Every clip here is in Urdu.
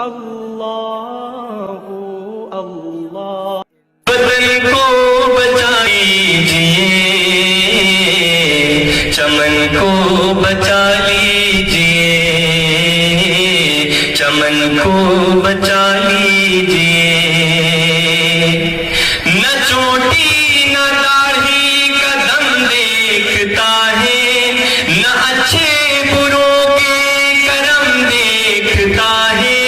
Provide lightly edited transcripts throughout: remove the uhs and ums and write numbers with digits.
اللہ اللہ۔ وطن کو بچا لیجئے، چمن کو بچا لیجئے، چمن کو بچا لیجئے، نہ چوٹی نہ داڑھی کا دم دیکھتا ہے، نہ اچھے بروں کے کرم دیکھتا ہے،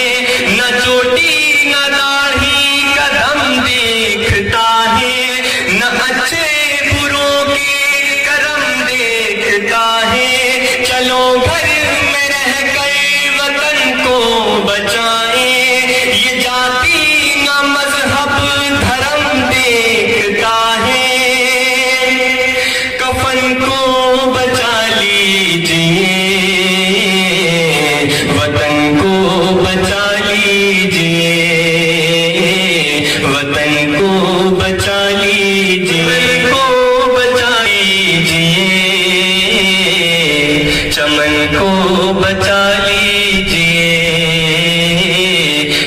نہ چوٹی نہ داڑھی کا دم دیکھتا ہے، نہ اچھے بروں کے کرم دیکھتا ہے۔ چلو گھر میں رہ کر وطن کو بچائیں، یہ جاتی نہ مذہب دھرم دیکھتا ہے، کفن کو بچا لیجئے، وطن کو بچا لیجئے، وطن کو بچا لیجئے، کو بچا لیجئے، چمن کو بچا لیجئے،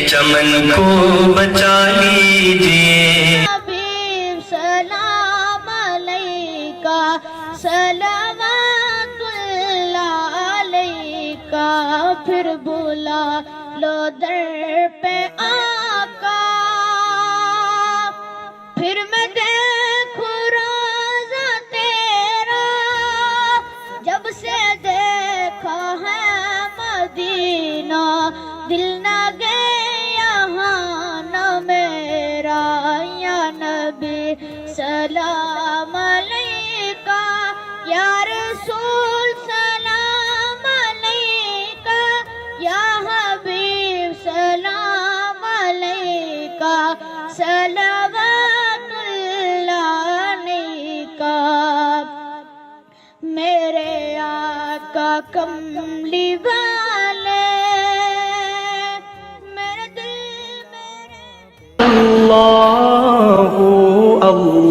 چمن کو بچا لیجئے۔ حبیب سلام علیکہ، صلوات اللہ علیکہ، پھر بلا لو در پہ آقا، پھر میں دیکھوں روزہ تیرا، جب سے دیکھا ہے مدینہ، دل نہ گئے یہاں نہ میرا، یا نبی سلام علیکہ، یا رسول سلام علیکہ، یا حبیب سلام علیکہ، صلوات اللہ علیکہ، میرے آقا کملی والے، میرے دل میرے اللہ اللہ۔